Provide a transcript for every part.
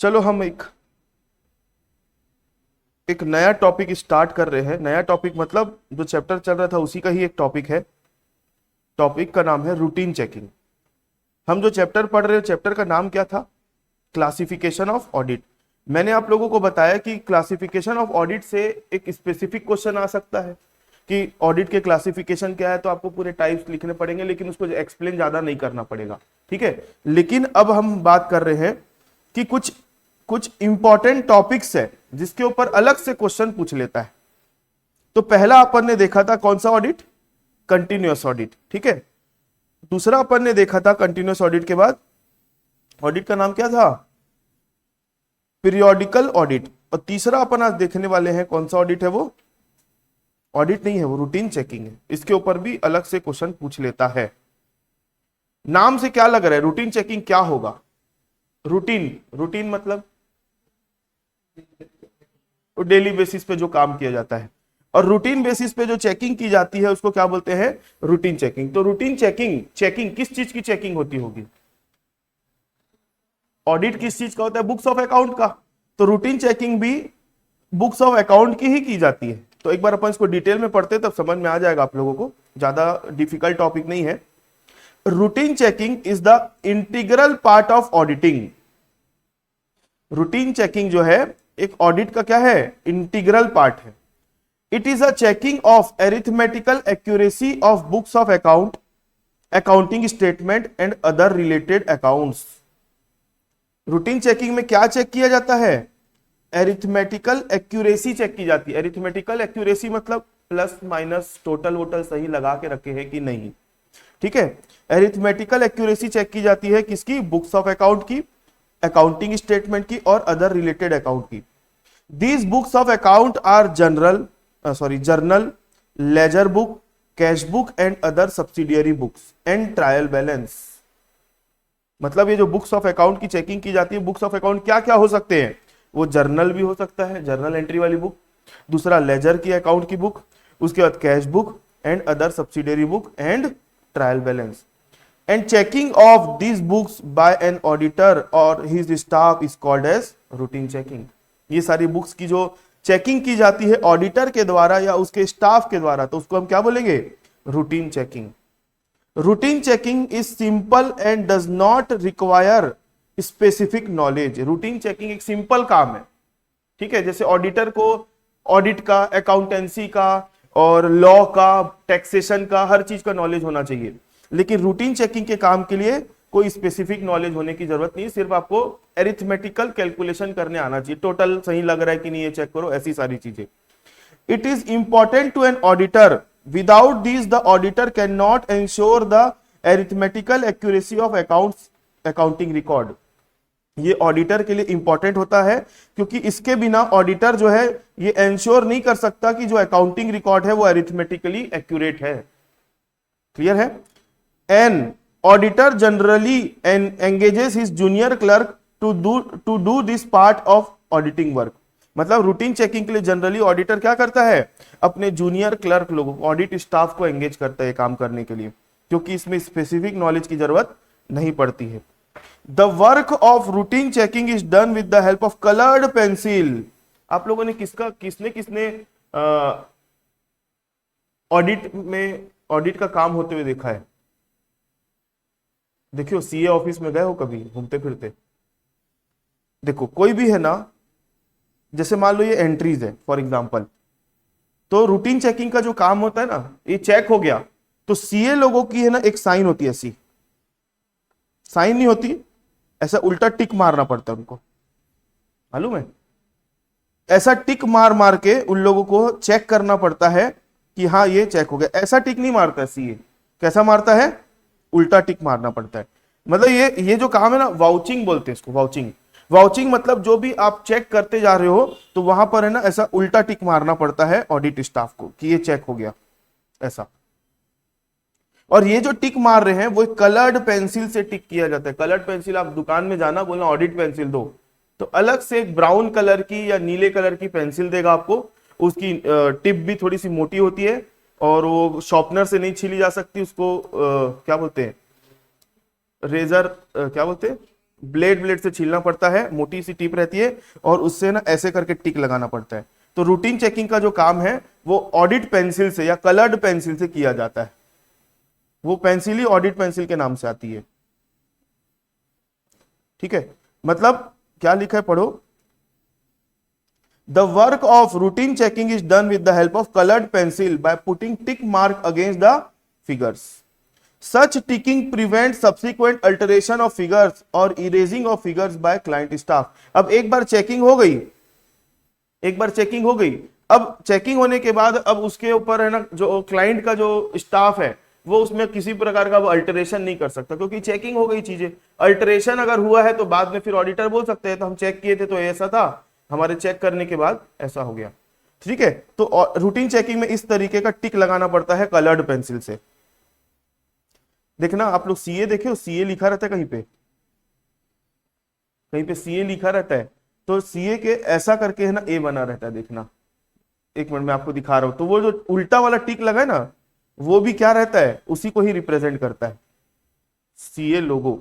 चलो हम एक नया टॉपिक स्टार्ट कर रहे हैं। नया टॉपिक मतलब जो चैप्टर चल रहा था उसी का ही एक टॉपिक है। टॉपिक का नाम है रूटीन चेकिंग। हम जो चैप्टर पढ़ रहे हैं, चैप्टर का नाम क्या था? Classification of audit. मैंने आप लोगों को बताया कि क्लासिफिकेशन ऑफ ऑडिट से एक स्पेसिफिक क्वेश्चन आ सकता है कि ऑडिट के क्लासिफिकेशन क्या है, तो आपको पूरे टाइप्स लिखने पड़ेंगे, लेकिन उसको एक्सप्लेन ज्यादा नहीं करना पड़ेगा, ठीक है। लेकिन अब हम बात कर रहे हैं कि कुछ कुछ इंपॉर्टेंट टॉपिक्स है जिसके ऊपर अलग से क्वेश्चन पूछ लेता है। तो पहला अपन ने देखा था कौन सा ऑडिट? कंटिन्यूअस ऑडिट, ठीक है। दूसरा अपन ने देखा था कंटिन्यूअस ऑडिट के बाद ऑडिट का नाम क्या था? Periodical audit. और तीसरा अपन आज देखने वाले हैं कौन सा ऑडिट है? वो ऑडिट नहीं है, वो रूटीन चेकिंग है। इसके ऊपर भी अलग से क्वेश्चन पूछ लेता है। नाम से क्या लग रहा है? रूटीन चेकिंग क्या होगा? रूटीन रूटीन मतलब डेली बेसिस पे जो काम किया जाता है, और रूटीन बेसिस पे जो चेकिंग की जाती है उसको क्या बोलते हैं? Routine checking. तो रूटीन चेकिंग चेकिंग किस चीज की चेकिंग होती होगी? ऑडिट किस चीज का होता है? बुक्स ऑफ अकाउंट का। तो रूटीन चेकिंग भी बुक्स ऑफ अकाउंट की ही की जाती है। तो एक बार अपन इसको डिटेल में पढ़ते तब समझ में आ जाएगा आप लोगों को, ज्यादा डिफिकल्ट टॉपिक नहीं है। Routine checking is the integral part of auditing. Routine checking जो है एक ऑडिट का क्या है? इंटीग्रल पार्ट है। It is a checking of arithmetical accuracy of books of account, accounting statement and other related accounts. Routine checking में क्या check किया जाता है? एरिथमेटिकल एक्यूरेसी चेक की जाती है। एरिथमेटिकल एक्यूरेसी मतलब प्लस माइनस टोटल वोटल सही लगा के रखे हैं कि नहीं, ठीक है। एरिथमेटिकल एक्यूरेसी चेक की जाती है किसकी? बुक्स ऑफ अकाउंट की, अकाउंटिंग स्टेटमेंट की और अदर रिलेटेड अकाउंट की। These books of account are journal, ledger book, cash book and other subsidiary books and trial balance. मतलब ये जो बुक्स ऑफ अकाउंट की चेकिंग की जाती है, बुक्स ऑफ अकाउंट क्या क्या हो सकते हैं? वो जर्नल भी हो सकता है, जर्नल एंट्री वाली बुक। दूसरा लेजर की अकाउंट की बुक, उसके बाद cash book and other subsidiary book and trial balance. And checking of these books by an auditor और his staff is called as routine checking. ये सारी बुक्स की जो चेकिंग की जाती है ऑडिटर के द्वारा या उसके स्टाफ के द्वारा, तो उसको हम क्या बोलेंगे? Routine checking. Routine checking is simple and does not require specific knowledge. Routine checking एक सिंपल काम है, ठीक है। जैसे ऑडिटर को ऑडिट का, अकाउंटेंसी का और लॉ का, टैक्सेशन का, हर चीज का नॉलेज होना चाहिए। लेकिन रूटीन चेकिंग के काम के लिए कोई स्पेसिफिक नॉलेज होने की जरूरत नहीं, सिर्फ आपको एरिथमेटिकल कैलकुलेशन करने आना चाहिए। टोटल सही लग रहा है कि नहीं ये चेक करो, ऐसी सारी चीजें। It is important to an auditor, without this the auditor can not ensure the arithmetical accuracy of accounts, accounting record. ये ऑडिटर के लिए इंपॉर्टेंट होता है क्योंकि इसके बिना ऑडिटर जो है ये एंश्योर नहीं कर सकता कि जो अकाउंटिंग रिकॉर्ड है वो अरिथमेटिकली एक्यूरेट है। क्लियर है? An auditor generally engages his junior clerk to do this part of auditing work. मतलब रूटीन चेकिंग के लिए जनरली ऑडिटर क्या करता है? अपने जूनियर क्लर्क लोगों को, ऑडिट स्टाफ को एंगेज करता है काम करने के लिए, क्योंकि इसमें स्पेसिफिक नॉलेज की जरूरत नहीं पड़ती है। The work of routine checking is done with the help of coloured pencil. आप लोगों ने किसने ऑडिट का काम होते हुए देखा है? देखियो, सीए ऑफिस में गए हो कभी घूमते फिरते? देखो कोई भी है ना, जैसे मान लो ये एंट्रीज है फॉर एग्जांपल, तो रूटीन चेकिंग का जो काम होता है ना, ये चेक हो गया तो सीए लोगों की है ना एक साइन होती है, ऐसी साइन नहीं होती, ऐसा उल्टा टिक मारना पड़ता है उनको, मालूम है? ऐसा टिक मार मार के उन लोगों को चेक करना पड़ता है कि हाँ ये चेक हो गया। ऐसा टिक नहीं मारता है सीए, कैसा मारता है? उल्टा टिक मारना पड़ता है। मतलब ये जो काम है ना, वाउचिंग बोलते हैं इसको, वाउचिंग। वाउचिंग मतलब जो भी आप चेक करते जा रहे हो तो वहां पर है ना ऐसा उल्टा टिक मारना पड़ता है ऑडिट स्टाफ को कि ये चेक हो गया, ऐसा। और ये जो टिक मार रहे हैं वो कलर्ड पेंसिल से टिक किया जाता है। कलर्ड पेंसिल, आप दुकान में जाना, बोलना ऑडिट पेंसिल दो, तो अलग से एक ब्राउन कलर की या नीले कलर की पेंसिल देगा आपको। उसकी टिप भी थोड़ी सी मोटी होती है और वो शॉर्पनर से नहीं छीली जा सकती। उसको क्या बोलते हैं? रेजर, क्या बोलते हैं? ब्लेड ब्लेड से छीलना पड़ता है, मोटी सी टिप रहती है और उससे ना ऐसे करके टिक लगाना पड़ता है। तो रूटीन चेकिंग का जो काम है वो ऑडिट पेंसिल से या कलर्ड पेंसिल से किया जाता है। वो पेंसिल ही ऑडिट पेंसिल के नाम से आती है। ठीक है, मतलब क्या लिखा है पढ़ो। The work of routine checking is done with the help of coloured pencil by putting tick mark against the figures. Such ticking prevent subsequent alteration of figures और erasing of figures by client staff. अब एक बार checking हो गई, अब checking होने के बाद अब उसके ऊपर है ना जो क्लाइंट का जो स्टाफ है वो उसमें किसी प्रकार का अल्टरेशन नहीं कर सकता, क्योंकि चेकिंग हो गई चीजें। अल्टरेशन अगर हुआ है तो बाद में फिर ऑडिटर बोल सकते हैं तो हम चेक किए थे तो ऐसा था, हमारे चेक करने के बाद ऐसा हो गया। ठीक है, तो रूटीन चेकिंग में इस तरीके का टिक लगाना पड़ता है कलर्ड पेंसिल से। देखना आप लोग सीए देखे, सीए लिखा रहता है कहीं पे सीए लिखा रहता है, तो सीए के ऐसा करके है ना ए बना रहता है। देखना एक मिनट में आपको दिखा रहा हूं, तो वो जो उल्टा वाला टिक लगा है ना वो भी क्या रहता है, उसी को ही रिप्रेजेंट करता है, सीए लोगो।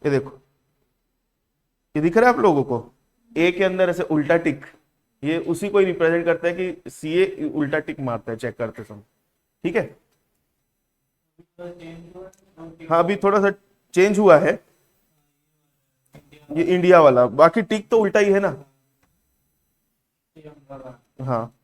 ये देखो, ये दिख रहा है आप लोगों को, ए के अंदर ऐसे उल्टा टिक, ये उसी को ही रिप्रेजेंट करता है कि सीए उल्टा टिक मारता है चेक करते समय। ठीक है, हाँ अभी थोड़ा सा चेंज हुआ है, ये इंडिया वाला, बाकी टिक तो उल्टा ही है ना। हाँ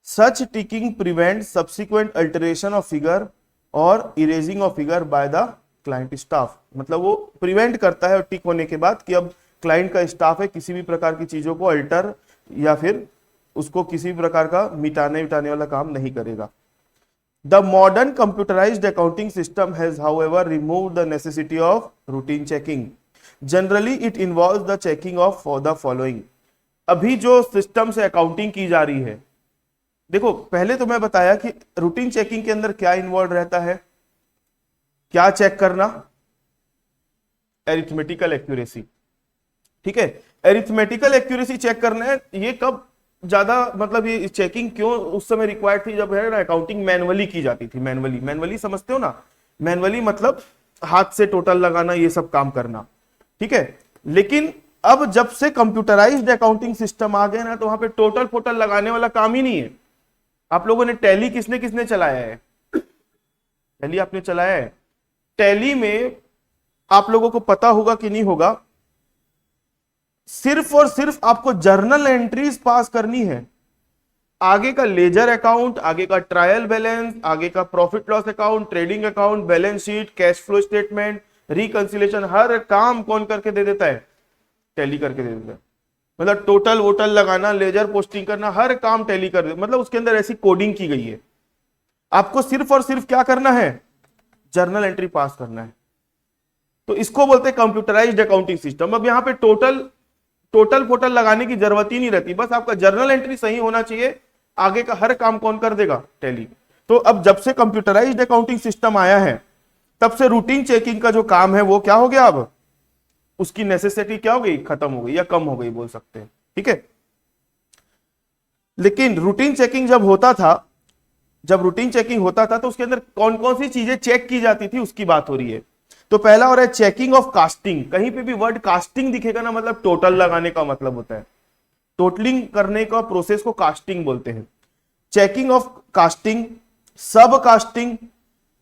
such ticking prevent subsequent alteration of figure और erasing of figure by the client staff. मतलब वो प्रिवेंट करता है टिक होने के बाद कि अब क्लाइंट का स्टाफ है किसी भी प्रकार की चीजों को अल्टर या फिर उसको किसी भी प्रकार का मिटाने वाला काम नहीं करेगा। The modern computerised accounting system has however removed the necessity of routine checking. Generally it involves the checking of for the following. अभी जो सिस्टम से अकाउंटिंग की जा रही है, देखो पहले तो मैं बताया कि रूटीन चेकिंग के अंदर क्या इन्वॉल्व रहता है, क्या चेक करना, एरिथमेटिकल एक्यूरेसी। ठीक है, एरिथमेटिकल एक्यूरेसी चेक करना है। ये कब ज्यादा मतलब ये चेकिंग क्यों उस समय रिक्वायर्ड थी, जब है ना अकाउंटिंग मैनुअली की जाती थी। मैनुअली समझते हो ना, मैनुअली मतलब हाथ से टोटल लगाना, ये सब काम करना। ठीक है, लेकिन अब जब से कंप्यूटराइज्ड अकाउंटिंग सिस्टम आ गए ना तो वहां पे टोटल फोटल लगाने वाला काम ही नहीं है। आप लोगों ने टैली किसने किसने चलाया है, टैली आपने चलाया है। टैली में आप लोगों को पता होगा कि नहीं होगा, सिर्फ और सिर्फ आपको जर्नल एंट्रीज पास करनी है। आगे का लेजर अकाउंट, आगे का ट्रायल बैलेंस, आगे का profit loss account, trading account, balance sheet, cash flow statement, reconciliation, हर काम कौन करके दे देता है, टैली करके दे देता है। मतलब टोटल वोटल लगाना, लेजर पोस्टिंग करना, हर काम टैली कर दे। मतलब उसके अंदर ऐसी कोडिंग की गई है, आपको सिर्फ और सिर्फ क्या करना है, जर्नल एंट्री पास करना है। तो इसको बोलते हैं कंप्यूटराइज्ड अकाउंटिंग सिस्टम। अब यहां पे टोटल फोटल लगाने की जरूरत ही नहीं रहती, बस आपका जर्नल एंट्री सही होना चाहिए, आगे का हर काम कौन कर देगा, टैली। तो अब जब से कंप्यूटराइज्ड अकाउंटिंग सिस्टम आया है तब से रूटीन चेकिंग का जो काम है वो क्या हो गया, अब उसकी नेसेसिटी क्या हो गई, खत्म हो गई या कम हो गई बोल सकते हैं। ठीक है, लेकिन रूटीन चेकिंग जब होता था तो उसके अंदर कौन कौन सी चीजें चेक की जाती थी उसकी बात हो रही है। तो पहला हो रहा है चेकिंग ऑफ कास्टिंग। कहीं पे भी वर्ड कास्टिंग दिखेगा ना मतलब टोटल लगाने का मतलब होता है, टोटलिंग करने का प्रोसेस को कास्टिंग बोलते हैं। चेकिंग ऑफ कास्टिंग, सब casting,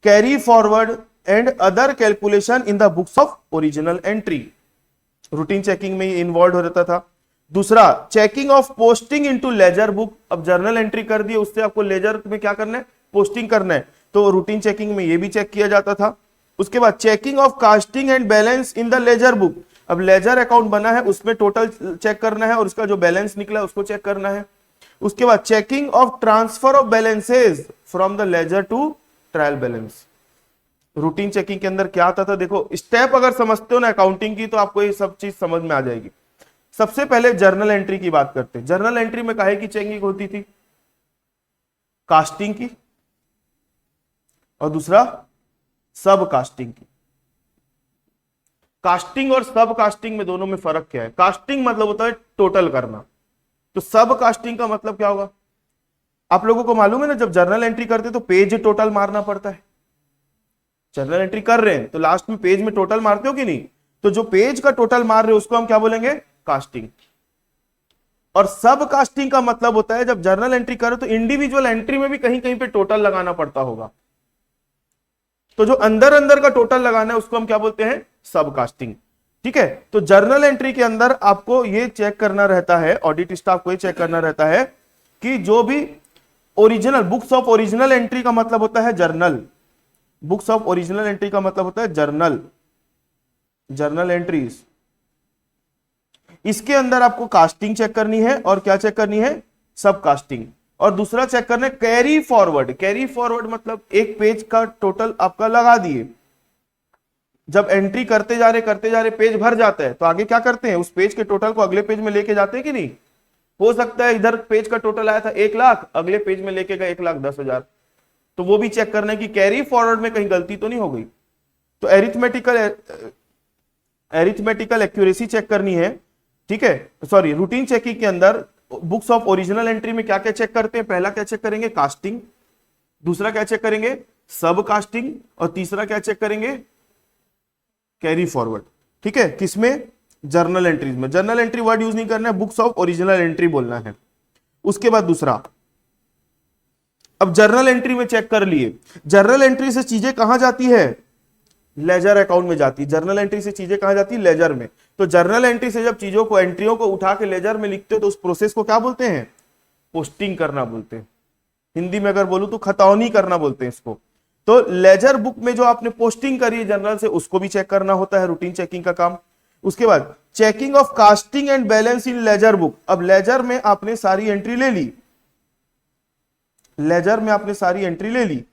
carry forward and other calculation in the books of original entry, routine checking में इन्वॉल्व हो रहता था। दूसरा checking of posting into laser book. अब जर्नल एंट्री कर दी, उससे आपको लेजर में क्या करना है, पोस्टिंग करना है, तो रूटीन चेकिंग में ये भी चेक किया जाता था। उसके बाद checking of casting and balance in the laser book. अब लेजर अकाउंट बना है उसमें टोटल चेक करना है और उसका जो बैलेंस निकला उसको चेक करना है। उसके बाद checking of transfer of balances from the ledger to trial balance. Routine checking के अंदर क्या आता था, देखो स्टेप अगर समझते हो ना अकाउंटिंग की तो आपको ये सब चीज समझ में आ जाएगी। सबसे पहले जर्नल एंट्री की बात करते हैं। जर्नल एंट्री में काहे की चेकिंग होती थी, कास्टिंग की, और दूसरा सब कास्टिंग की। कास्टिंग और सब कास्टिंग में दोनों में फर्क क्या है? कास्टिंग मतलब होता है टोटल करना, तो सब कास्टिंग का मतलब क्या होगा? आप लोगों को मालूम है ना, जब जर्नल एंट्री करते तो पेज टोटल मारना पड़ता है। जर्नल एंट्री कर रहे हैं तो लास्ट में पेज में टोटल मारते हो कि नहीं? तो जो पेज का टोटल मार रहे हो उसको हम क्या बोलेंगे? कास्टिंग। और सब कास्टिंग का मतलब होता है जब जर्नल एंट्री करो तो इंडिविजुअल एंट्री में भी कहीं कहीं पे टोटल लगाना पड़ता होगा, तो जो अंदर अंदर का टोटल लगाना है उसको हम क्या बोलते हैं? सब कास्टिंग। ठीक है, तो जर्नल एंट्री के अंदर आपको ये चेक करना रहता है, ऑडिट स्टाफ को ये चेक करना रहता है कि जो भी original books of original entry का मतलब होता है journal, books of original entry का मतलब होता है जर्नल, जर्नल एंट्रीज, इसके अंदर आपको कास्टिंग चेक करनी है और क्या चेक करनी है? सब कास्टिंग। और दूसरा चेक करना है कैरी फॉरवर्ड। कैरी फॉरवर्ड मतलब एक पेज का टोटल आपका लगा दिए, जब एंट्री करते जा रहे पेज भर जाता है तो आगे क्या करते हैं? उस पेज के टोटल को अगले पेज में लेके जाते हैं कि नहीं? हो सकता है इधर पेज का टोटल आया था 1,00,000, अगले पेज में लेके गए 1,10,000, तो वो भी चेक करना है कि कैरी फॉरवर्ड में कहीं गलती तो नहीं हो गई। तो एरिथमेटिकल एक्यूरेसी चेक करनी है। ठीक है, सॉरी, रूटीन चेकिंग के अंदर बुक्स ऑफ ओरिजिनल एंट्री में क्या क्या चेक करते हैं? पहला क्या चेक करेंगे? कास्टिंग। दूसरा क्या चेक करेंगे? सब कास्टिंग। और तीसरा क्या चेक करेंगे? Carry forward. ठीक है, किसमें? जर्नल एंट्रीज में। जर्नल एंट्री वर्ड यूज नहीं करना है, बुक्स ऑफ ओरिजिनल एंट्री बोलना है। उसके बाद दूसरा, अब जर्नल एंट्री में चेक कर लिए, जर्नल एंट्री से चीजें कहां जाती है? लेजर अकाउंट में जाती है। जर्नल एंट्री से चीजें कहां जाती है? लेजर में। तो जर्नल एंट्री से जब चीजों को, एंट्रियों को उठा के लेजर में लिखते हो तो उस प्रोसेस को क्या बोलते हैं? पोस्टिंग करना बोलते हैं। हिंदी में अगर बोलूं तो खतौनी करना बोलते हैं इसको। तो लेजर बुक में जो आपने पोस्टिंग करी है जर्नल से, उसको भी चेक करना होता है, रूटीन चेकिंग का काम। उसके बाद checking of casting and balance in laser book. अब लेजर में आपने सारी एंट्री ले ली, लेजर में आपने सारी एंट्री ले ली,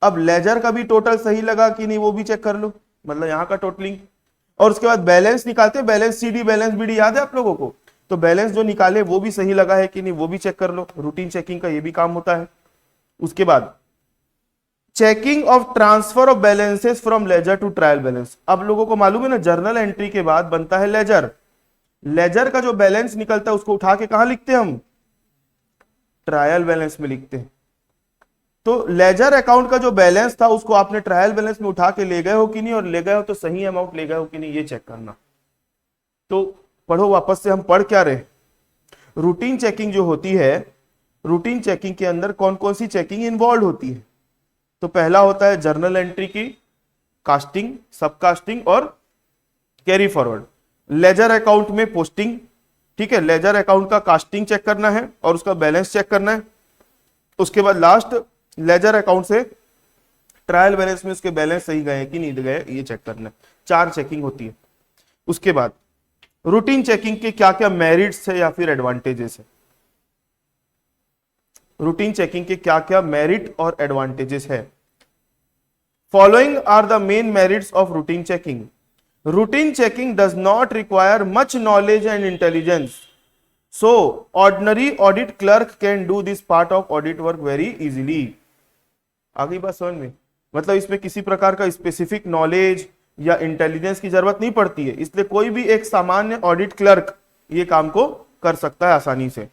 अब लेजर का भी टोटल सही लगा कि नहीं वो भी चेक कर लो, मतलब यहां का टोटलिंग। और उसके बाद बैलेंस निकालते हैं, बैलेंस सीडी बैलेंस बीडी याद है आप लोगों को? तो बैलेंस जो निकाले वो भी सही लगा है कि नहीं वो भी चेक कर लो। रूटीन चेकिंग का ये भी काम होता है। उसके बाद checking of transfer of balances from ledger to trial balance. अब लोगों को मालूम है ना, जर्नल एंट्री के बाद बनता है लेजर। लेजर का जो बैलेंस निकलता है उसको उठा के कहां लिखते हैं हम? ट्रायल बैलेंस में लिखते हैं। तो लेजर अकाउंट का जो बैलेंस था उसको आपने ट्रायल बैलेंस में उठा के ले गए हो कि नहीं, और ले गए हो तो सही अमाउंट ले गए हो कि नहीं, ये चेक करना। तो पढ़ो वापस से, हम पढ़ क्या रहे? रूटीन चेकिंग जो होती है, रूटीन चेकिंग के अंदर कौन कौन सी चेकिंग इन्वॉल्व होती है? तो पहला होता है जर्नल एंट्री की कास्टिंग, सब कास्टिंग और कैरी फॉरवर्ड। लेजर अकाउंट में पोस्टिंग। ठीक है, लेजर अकाउंट का कास्टिंग चेक करना है और उसका बैलेंस चेक करना है। उसके बाद लास्ट लेजर अकाउंट से ट्रायल बैलेंस में उसके बैलेंस सही गए कि नहीं गए, ये चेक करना है। 4 चेकिंग होती है। उसके बाद रूटीन चेकिंग के क्या क्या मेरिट्स है या फिर एडवांटेजेस है? रूटीन चेकिंग के क्या क्या मेरिट और एडवांटेजेस है? Following are the main merits of routine checking. Routine checking does not require much knowledge and intelligence, so ordinary audit clerk can do this part of audit work very easily. आगे बात समझ में? मतलब इसमें किसी प्रकार का स्पेसिफिक नॉलेज या इंटेलिजेंस की जरूरत नहीं पड़ती है, इसलिए कोई भी एक सामान्य ऑडिट क्लर्क ये काम को कर सकता है आसानी से।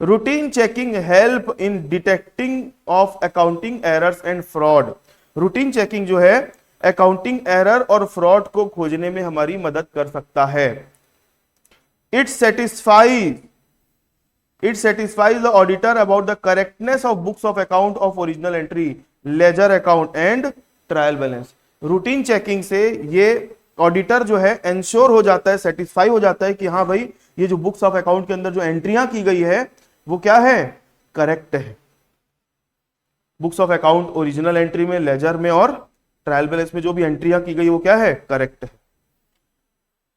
Routine checking help in detecting of accounting errors and fraud. Routine checking जो है अकाउंटिंग एरर और फ्रॉड को खोजने में हमारी मदद कर सकता है। It satisfies the auditor about the correctness of books of account of original entry, ledger account and trial balance. Routine checking से ये ऑडिटर जो है इंश्योर हो जाता है, सेटिस्फाई हो जाता है कि हाँ भाई ये जो बुक्स ऑफ अकाउंट के अंदर जो एंट्रियां की गई है वो क्या है? करेक्ट है। Books of account original entry में, लेजर में और ट्रायल बैलेंस में जो भी एंट्रियां की गई वो क्या है? करेक्ट है।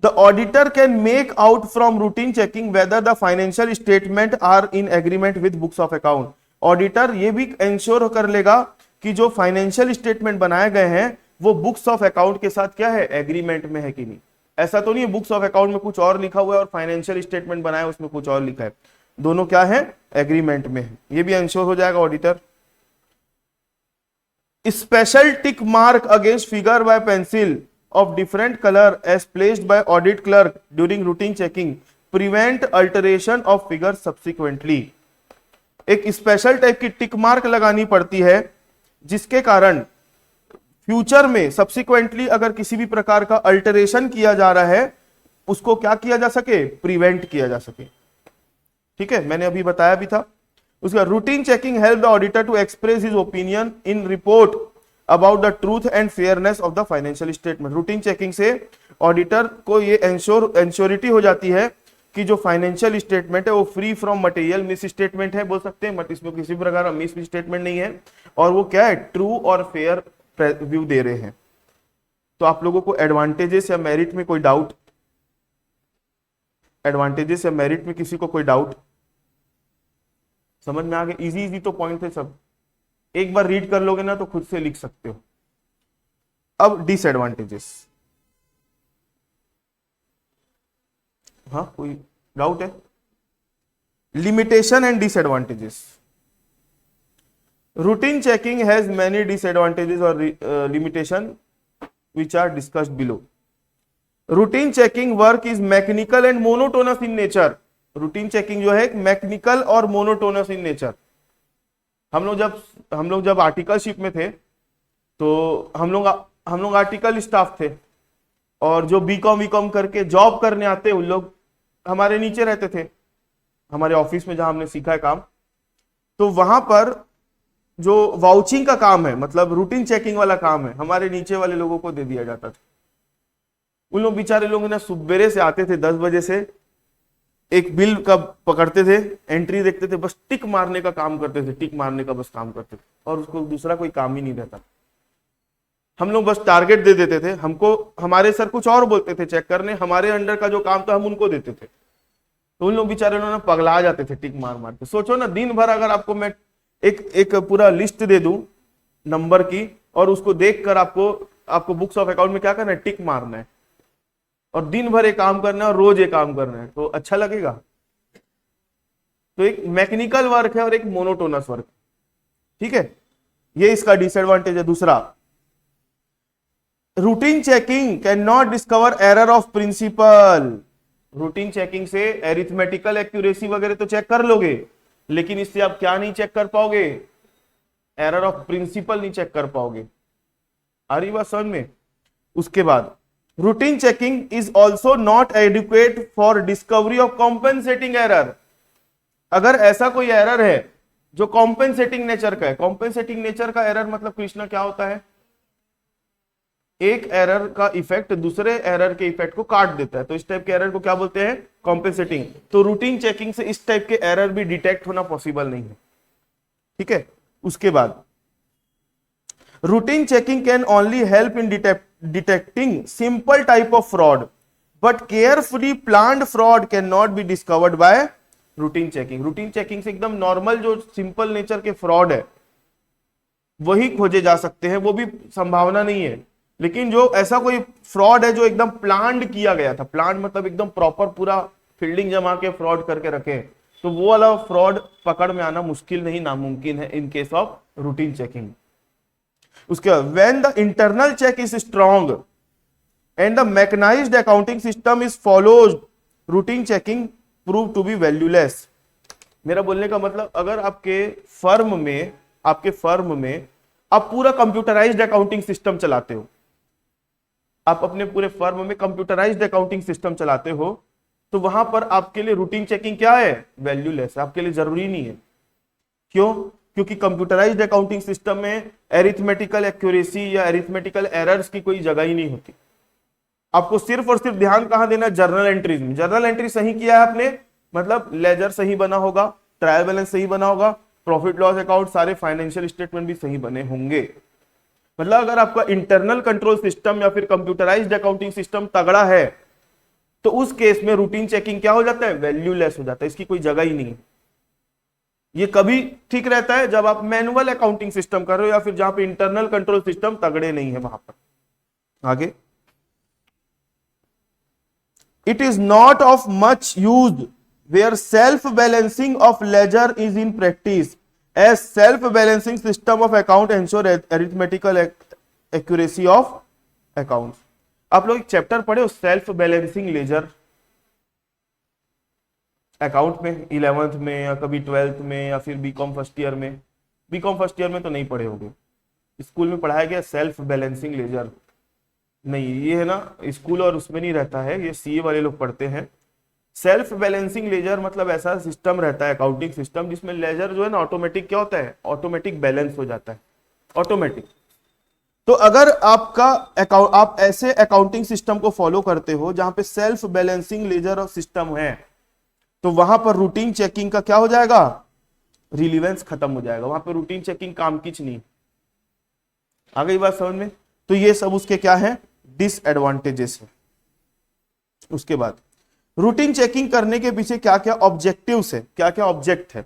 The auditor can make out from routine checking whether the financial statement are in agreement with books of account. Auditor ये भी इंश्योर कर लेगा कि जो फाइनेंशियल स्टेटमेंट बनाए गए हैं वो बुक्स ऑफ अकाउंट के साथ क्या है, एग्रीमेंट में है कि नहीं। ऐसा तो नहीं है बुक्स ऑफ अकाउंट में कुछ और लिखा हुआ है और फाइनेंशियल स्टेटमेंट बनाया उसमें कुछ और लिखा है, दोनों क्या है, एग्रीमेंट में है। ये भी इंश्योर हो जाएगा auditor. Special tick mark against figure by pencil of different color as placed by audit clerk during routine checking prevent alteration of figure subsequently। एक स्पेशल टाइप की टिक मार्क लगानी पड़ती है जिसके कारण फ्यूचर में सब्सिक्वेंटली अगर किसी भी प्रकार का अल्टरेशन किया जा रहा है उसको क्या किया जा सके, प्रिवेंट किया जा सके। ठीक है, मैंने अभी बताया भी था। उसका routine checking help the auditor to express his opinion in report about the truth and fairness of the financial statement. Routine checking से ऑडिटर को ये इंश्योरिटी हो जाती है कि जो फाइनेंशियल स्टेटमेंट है वो free from material miss statement है, बोल सकते हैं, बट इसमें किसी प्रकार का मिस स्टेटमेंट नहीं है और वो क्या है, ट्रू और फेयर व्यू दे रहे हैं। तो आप लोगों को एडवांटेजेस या मेरिट में कोई डाउट, एडवांटेजेस या मेरिट में किसी को कोई डाउट समझ में आ गया? इजी इजी तो पॉइंट है सब, एक बार रीड कर लोगे ना तो खुद से लिख सकते हो। अब डिसएडवांटेजेस, हाँ कोई डाउट है? Limitation and disadvantages. Routine checking has many disadvantages और limitation which are discussed below. Routine checking work is mechanical and monotonous in nature. Routine checking जो है मैकेनिकल और मोनोटोनस इन नेचर। हम लोग जब आर्टिकलशिप में थे तो हम लोग आर्टिकल स्टाफ थे और जो बीकॉम करके जॉब करने आते उन लोग हमारे नीचे रहते थे, हमारे ऑफिस में जहां हमने सीखा है काम। तो वहां पर जो वाउचिंग का काम है, मतलब रूटीन चेकिंग वाला काम है, हमारे नीचे वाले लोगों को दे दिया जाता था। उन लोग बेचारे लोग ना सुबेरे से आते थे 10 बजे से, एक बिल का पकड़ते थे, एंट्री देखते थे, बस टिक मारने का काम करते थे, टिक मारने का बस काम करते थे और उसको दूसरा कोई काम ही नहीं रहता। हम लोग बस टारगेट दे देते थे, हमको हमारे सर कुछ और बोलते थे चेक करने, हमारे अंडर का जो काम था हम उनको देते थे। तो उन लोग बेचारे लोग ना पगला जाते थे टिक मार मार के। सोचो ना, दिन भर अगर आपको मैं एक पूरा लिस्ट दे दूं नंबर की और उसको देखकर आपको बुक्स ऑफ अकाउंट में क्या करना है, टिक मारना है और दिन भर एक काम करना है और रोज एक काम करना है, तो अच्छा लगेगा? तो एक मैकेनिकल वर्क है और एक मोनोटोनस वर्क। ठीक है, ये इसका डिसएडवांटेज है। दूसरा, routine checking can not discover error of principle. Routine checking से एरिथमेटिकल एक्यूरेसी वगैरह तो चेक कर लोगे, लेकिन इससे आप क्या नहीं चेक कर पाओगे, एरर ऑफ प्रिंसिपल नहीं चेक कर पाओगे। आ रही बात समझ में? उसके बाद routine checking is also not adequate for discovery of compensating error. अगर ऐसा कोई एरर है जो कॉम्पेंसेटिंग नेचर का है, कॉम्पेंसेटिंग नेचर का एरर मतलब कृष्णा क्या होता है, एक एरर का इफेक्ट दूसरे एरर के इफेक्ट को काट देता है, तो इस टाइप के एरर को क्या बोलते हैं, कॉम्पेंसेटिंग। तो रूटीन चेकिंग से इस टाइप के एरर भी डिटेक्ट होना पॉसिबल नहीं है। ठीक है, उसके बाद routine checking can only help in detecting simple type of fraud, but carefully planned fraud can not be discovered by routine checking. Routine checking से एकदम नॉर्मल जो सिंपल नेचर के फ्रॉड है वही खोजे जा सकते हैं, वो भी संभावना नहीं है। लेकिन जो ऐसा कोई फ्रॉड है जो एकदम प्लान्ड किया गया था, प्लान्ड मतलब एकदम प्रॉपर पूरा फील्डिंग जमा के फ्रॉड करके रखे, तो वो वाला फ्रॉड पकड़ में आना मुश्किल नहीं, नामुमकिन है in case of routine checking. उसके बाद when the internal check is strong and the mechanised accounting system is followed, routine checking prove to be valueless. मेरा बोलने का मतलब, अगर आपके फर्म में आप पूरा कंप्यूटराइज्ड अकाउंटिंग सिस्टम चलाते हो, आप अपने पूरे फर्म में कंप्यूटराइज्ड अकाउंटिंग सिस्टम चलाते हो, तो वहां पर आपके लिए रूटीन चेकिंग क्या है, वैल्यूलेस है, आपके लिए जरूरी नहीं है। क्यों? क्योंकि कंप्यूटराइज्ड अकाउंटिंग सिस्टम में एरिथमेटिकल एक्यूरेसी या एरिथमेटिकल एरर्स की कोई जगह ही नहीं होती। आपको सिर्फ और सिर्फ ध्यान कहां देना, जर्नल एंट्रीज में। जर्नल एंट्री सही किया है आपने, मतलब लेजर सही बना होगा, ट्रायल बैलेंस सही बना होगा, प्रॉफिट लॉस अकाउंट, सारे फाइनेंशियल स्टेटमेंट भी सही बने होंगे। मतलब अगर आपका इंटरनल कंट्रोल सिस्टम या फिर कंप्यूटराइज्ड अकाउंटिंग सिस्टम तगड़ा है तो उस केस में रूटीन चेकिंग क्या हो जाता है, वैल्यूलेस हो जाता है, इसकी कोई जगह ही नहीं है। ये कभी ठीक रहता है जब आप मैनुअल अकाउंटिंग सिस्टम कर रहे हो या फिर जहां पे इंटरनल कंट्रोल सिस्टम तगड़े नहीं है वहां पर। आगे, it is not of much use where self balancing of ledger is in practice as self balancing system of account ensure arithmetical accuracy of account. आप लोग एक चैप्टर पढ़े हो सेल्फ बैलेंसिंग लेजर अकाउंट में 11th में या कभी 12th में या फिर बीकॉम फर्स्ट ईयर में? बीकॉम फर्स्ट ईयर में तो नहीं पढ़े होंगे, स्कूल में पढ़ाया गया सेल्फ बैलेंसिंग लेजर। नहीं, ये है ना स्कूल और उसमें नहीं रहता है, ये सीए वाले लोग पढ़ते हैं। सेल्फ बैलेंसिंग लेजर मतलब ऐसा सिस्टम रहता है अकाउंटिंग सिस्टम जिसमें लेजर जो है ना ऑटोमेटिक क्या होता है, ऑटोमेटिक बैलेंस हो जाता है, ऑटोमेटिक। तो अगर आपका अकाउंट, आप ऐसे अकाउंटिंग सिस्टम को फॉलो करते हो जहां पे सेल्फ बैलेंसिंग लेजर और सिस्टम है, तो वहां पर रूटीन चेकिंग का क्या हो जाएगा, रिलीवेंस खत्म हो जाएगा, वहां पर रूटीन चेकिंग काम की नहीं। आ गई बात समझ में? तो ये सब उसके क्या है, डिसएडवांटेजेस है। उसके बाद रूटीन चेकिंग करने के पीछे क्या क्या ऑब्जेक्टिव्स है, क्या क्या ऑब्जेक्ट है।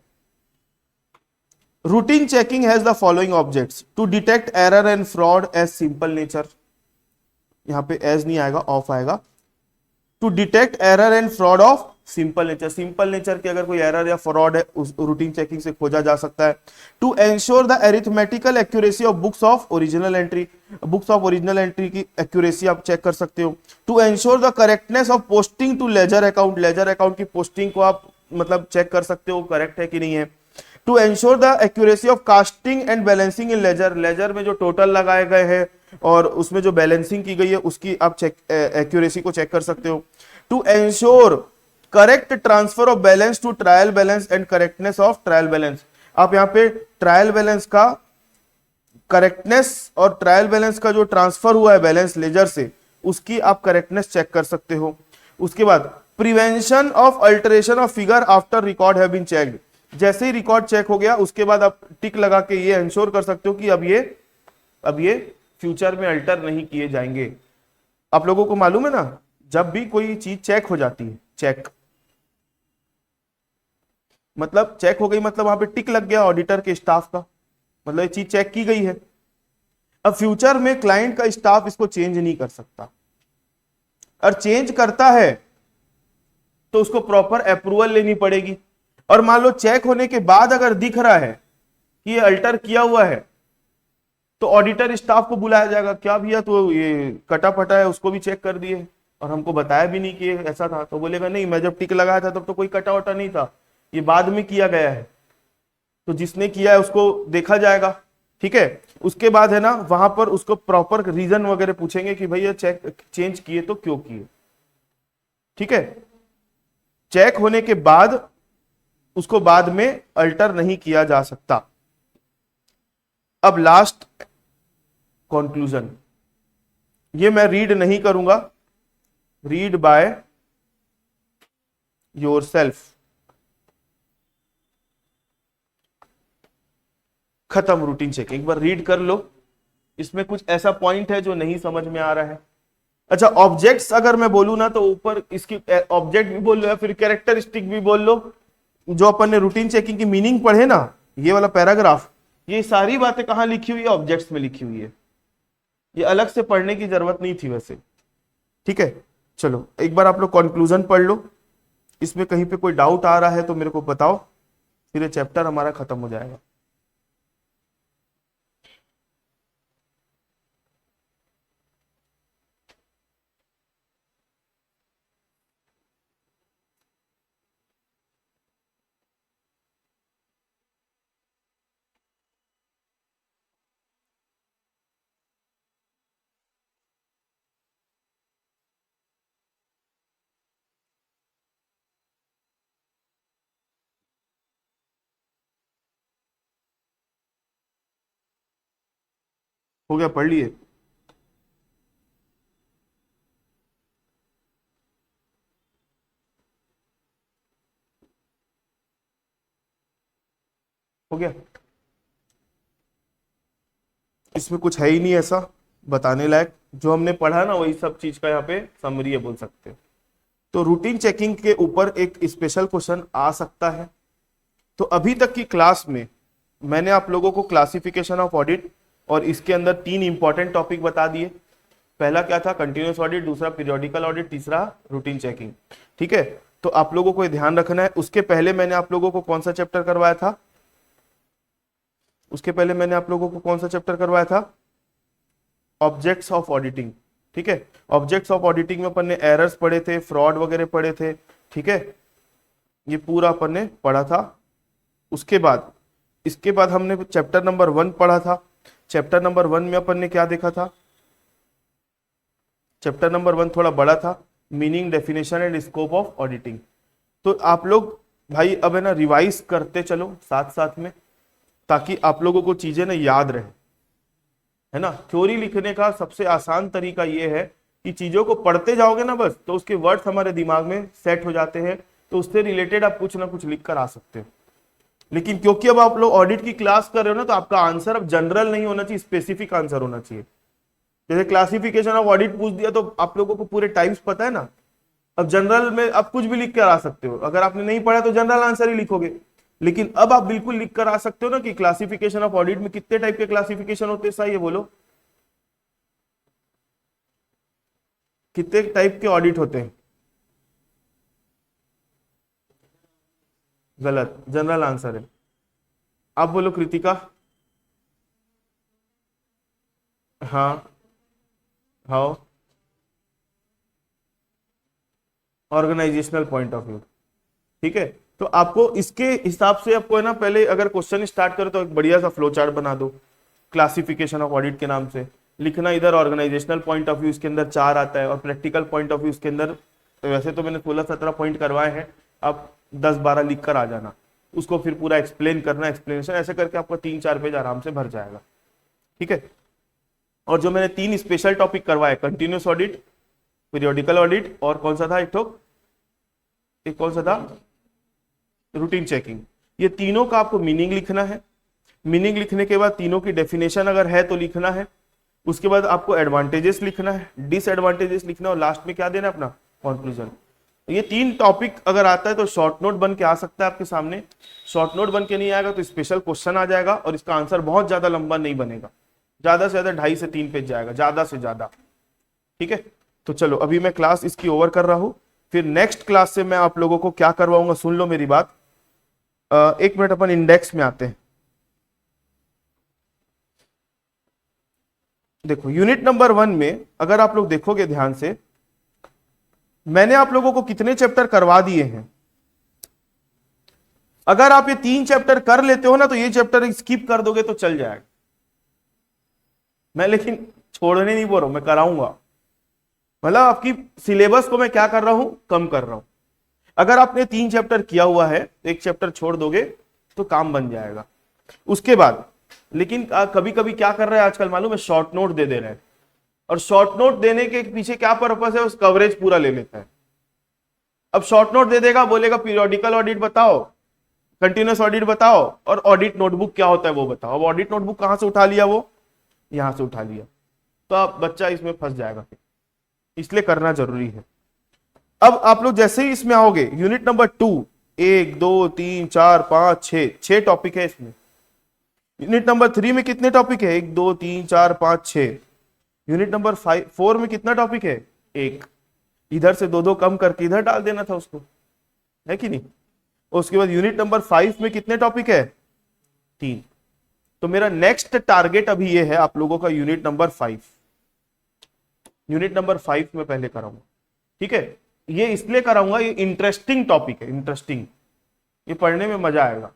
Routine checking has the following objects: to detect error and fraud as simple nature, यहां पे एज नहीं आएगा, ऑफ आएगा। To detect error and fraud of simple nature, simple nature की अगर कोई एरर या फ्रॉड है उस रूटीन चेकिंग से खोजा जा सकता है। To ensure the arithmetical accuracy of books of original entry, books of original entry की एक्यूरेसी आप चेक कर सकते हो। To ensure the correctness of posting to ledger account, ledger account की पोस्टिंग को आप मतलब चेक कर सकते हो करेक्ट है कि नहीं है। To ensure the accuracy of casting and balancing in ledger, ledger में जो टोटल लगाए गए हैं और उसमें जो बैलेंसिंग की गई है उसकी आप चेक एक्यूरेसी को चेक कर सकते हो। To ensure correct transfer of balance to trial balance and correctness of trial balance, आप यहाँ पे ट्रायल बैलेंस का करेक्टनेस और ट्रायल बैलेंस का जो ट्रांसफर हुआ है बैलेंस लेजर से उसकी आप करेक्टनेस चेक कर सकते हो। उसके बाद prevention of alteration of figure after record have been checked, जैसे ही रिकॉर्ड चेक हो गया उसके बाद आप टिक लगा के ये इंश्योर कर सकते हो कि अब ये फ्यूचर में अल्टर नहीं किए जाएंगे। आप लोगों को मालूम है ना, जब भी कोई चीज चेक हो जाती है, चेक मतलब चेक हो गई मतलब वहां पे टिक लग गया ऑडिटर के स्टाफ का, मतलब ये चीज चेक की गई है। अब फ्यूचर में क्लाइंट का स्टाफ इसको चेंज नहीं कर सकता, और चेंज करता है तो उसको प्रॉपर अप्रूवल लेनी पड़ेगी। और मान लो चेक होने के बाद अगर दिख रहा है कि ये अल्टर किया हुआ है तो ऑडिटर स्टाफ को बुलाया जाएगा, क्या भैया तो ये कटा फटा है उसको भी चेक कर दिए और हमको बताया भी नहीं कि ऐसा था। तो बोलेगा नहीं, मैं जब टिक लगाया था तब तो कोई कटा वटा नहीं था, ये बाद में किया गया है। तो जिसने किया है उसको देखा जाएगा, ठीक है। उसके बाद है ना वहां पर उसको प्रॉपर रीजन वगैरह पूछेंगे कि भैया चेक चेंज किए तो क्यों किए, ठीक है। चेक होने के बाद उसको बाद में अल्टर नहीं किया जा सकता। अब लास्ट कंक्लूजन, ये मैं रीड नहीं करूंगा, रीड बाय योरसेल्फ। खत्म रूटीन चेक, एक बार रीड कर लो, इसमें कुछ ऐसा पॉइंट है जो नहीं समझ में आ रहा है। अच्छा, ऑब्जेक्ट्स अगर मैं बोलूं ना तो ऊपर इसकी ऑब्जेक्ट भी बोल लो या फिर कैरेक्टरिस्टिक भी बोल लो, जो अपन ने रूटीन चेकिंग की मीनिंग पढ़े ना, ये वाला पैराग्राफ, ये सारी बातें कहां लिखी हुई है, ऑब्जेक्ट्स में लिखी हुई है। ये अलग से पढ़ने की जरूरत नहीं थी वैसे, ठीक है। चलो एक बार आप लोग कंक्लूजन पढ़ लो, इसमें कहीं पे कोई डाउट आ रहा है तो मेरे को बताओ, फिर ये चैप्टर हमारा खत्म हो जाएगा। हो गया, पढ़ लिए? हो गया? इसमें कुछ है ही नहीं ऐसा बताने लायक, जो हमने पढ़ा ना वही सब चीज का यहाँ पे समरी है बोल सकते हो। तो रूटीन चेकिंग के ऊपर एक स्पेशल क्वेश्चन आ सकता है, तो अभी तक की क्लास में मैंने आप लोगों को क्लासिफिकेशन ऑफ ऑडिट और इसके अंदर 3 इंपॉर्टेंट टॉपिक बता दिए। पहला क्या था? कंटिन्यूअस ऑडिट, दूसरा पीरियोडिकल ऑडिट, तीसरा रूटीन चेकिंग। ठीक है, तो आप लोगों को ये ध्यान रखना है। उसके पहले मैंने आप लोगों को कौन सा चैप्टर करवाया था? Objects of auditing. ठीक है, ऑब्जेक्ट्स ऑफ ऑडिटिंग में अपन ने एरर्स पढ़े थे, फ्रॉड वगैरह पढ़े थे। ठीक है, ये पूरा अपन ने पढ़ा था। इसके बाद हमने चैप्टर नंबर 1 पढ़ा था। चैप्टर नंबर 1 में अपन ने क्या देखा था? चैप्टर नंबर 1 थोड़ा बड़ा था, meaning, definition and scope of auditing. तो आप लोग भाई अब है ना रिवाइज करते चलो साथ साथ में, ताकि आप लोगों को चीजें ना याद रहे, है ना। थ्योरी लिखने का सबसे आसान तरीका ये है कि चीजों को पढ़ते जाओगे ना बस, तो उसके वर्ड्स हमारे दिमाग में सेट हो जाते हैं, तो उससे रिलेटेड आप कुछ ना कुछ लिख कर आ सकते हो। लेकिन क्योंकि अब आप लोग ऑडिट की क्लास कर रहे हो ना, तो आपका आंसर अब जनरल नहीं होना चाहिए, स्पेसिफिक आंसर होना चाहिए। जैसे क्लासिफिकेशन ऑफ ऑडिट पूछ दिया तो आप लोगों को पूरे टाइप्स पता है ना, अब जनरल में आप कुछ भी लिख कर आ सकते हो। अगर आपने नहीं पढ़ा तो जनरल आंसर ही लिखोगे, लेकिन अब आप बिल्कुल लिख कर आ सकते हो ना कि क्लासिफिकेशन ऑफ ऑडिट में कितने टाइप के क्लासिफिकेशन होते हैं। सही है, बोलो कितने टाइप के ऑडिट होते हैं? गलत, जनरल आंसर है। आप बोलो कृतिका। हाँ, how? Organisational point of view. ठीक है, तो आपको इसके हिसाब से आपको है ना, पहले अगर क्वेश्चन स्टार्ट करो तो एक बढ़िया सा फ्लो चार्ट बना दो क्लासिफिकेशन ऑफ ऑडिट के नाम से। लिखना इधर ऑर्गेनाइजेशनल पॉइंट ऑफ व्यू, इसके अंदर 4 आता है, और प्रैक्टिकल पॉइंट ऑफ व्यू इसके अंदर, तो वैसे तो मैंने 16-17 पॉइंट करवाए हैं, आप 10-12 लिख कर आ जाना। उसको फिर पूरा एक्सप्लेन करना, एक्सप्लेनेशन ऐसे करके आपको 3-4 पेज आराम से भर जाएगा। ठीक है, और जो मैंने 3 स्पेशल टॉपिक करवाए, कंटिन्यूस ऑडिट, पीरियोडिकल ऑडिट, और कौन सा था एक कौन सा था? Routine checking. ये तीनों का आपको मीनिंग लिखना है। मीनिंग लिखने के बाद तीनों की डेफिनेशन अगर है तो लिखना है। उसके बाद आपको एडवांटेजेस लिखना है, डिसएडवांटेजेस लिखना, और लास्ट में क्या देना है? अपना कंक्लूजन। ये 3 टॉपिक अगर आता है तो शॉर्ट नोट बन के आ सकता है आपके सामने। शॉर्ट नोट बन के नहीं आएगा तो स्पेशल क्वेश्चन आ जाएगा, और इसका आंसर बहुत ज्यादा लंबा नहीं बनेगा, ज्यादा से ज्यादा 2.5 से 3 पेज जाएगा, ज्यादा से ज्यादा। ठीक है, तो चलो अभी मैं क्लास इसकी ओवर कर रहा हूं, फिर नेक्स्ट क्लास से मैं आप लोगों को क्या करवाऊंगा, सुन लो मेरी बात। 1 मिनट, अपन इंडेक्स में आते हैं। देखो यूनिट नंबर 1 में अगर आप लोग देखोगे ध्यान से, मैंने आप लोगों को कितने चैप्टर करवा दिए हैं। अगर आप ये 3 चैप्टर कर लेते हो ना, तो ये चैप्टर स्किप कर दोगे तो चल जाएगा। मैं लेकिन छोड़ने नहीं बोल रहा हूं, मैं कराऊंगा। मतलब आपकी सिलेबस को मैं क्या कर रहा हूं? कम कर रहा हूं। अगर आपने 3 चैप्टर किया हुआ है तो 1 चैप्टर छोड़ दोगे तो काम बन जाएगा। उसके बाद लेकिन कभी कभी क्या कर रहे हैं आजकल मालूम है? शॉर्ट नोट दे रहे हैं, और शॉर्ट नोट देने के पीछे क्या पर्पस है? उस कवरेज पूरा ले लेता है। अब शॉर्ट नोट दे देगा, बोलेगा पीरियोडिकल ऑडिट बताओ, कंटिन्यूअस ऑडिट बताओ, और ऑडिट नोटबुक क्या होता है वो बताओ। अब ऑडिट नोटबुक कहां से उठा लिया? वो यहां से उठा लिया, तो आप बच्चा इसमें फंस जाएगा, इसलिए करना जरूरी है। अब आप लोग जैसे ही इसमें आओगे, यूनिट नंबर 2, 1 2 3 4 5 6 टॉपिक है इसमें। यूनिट नंबर 3 में कितने टॉपिक है? 1 2 3 4 5 6। यूनिट नंबर 4 में कितना टॉपिक है? 1। इधर से 2-2 कम करके इधर डाल देना था उसको, है कि नहीं? उसके बाद यूनिट नंबर 5 में कितने टॉपिक है? 3। तो मेरा नेक्स्ट टारगेट अभी ये है आप लोगों का यूनिट नंबर 5। यूनिट नंबर 5 में पहले कराऊंगा। ठीक है, ये इसलिए कराऊंगा, ये इंटरेस्टिंग टॉपिक है, इंटरेस्टिंग, ये पढ़ने में मजा आएगा।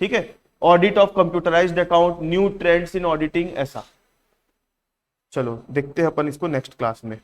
ठीक है, audit of computerised account, new trends in auditing, ऐसा। चलो देखते हैं अपन इसको नेक्स्ट क्लास में।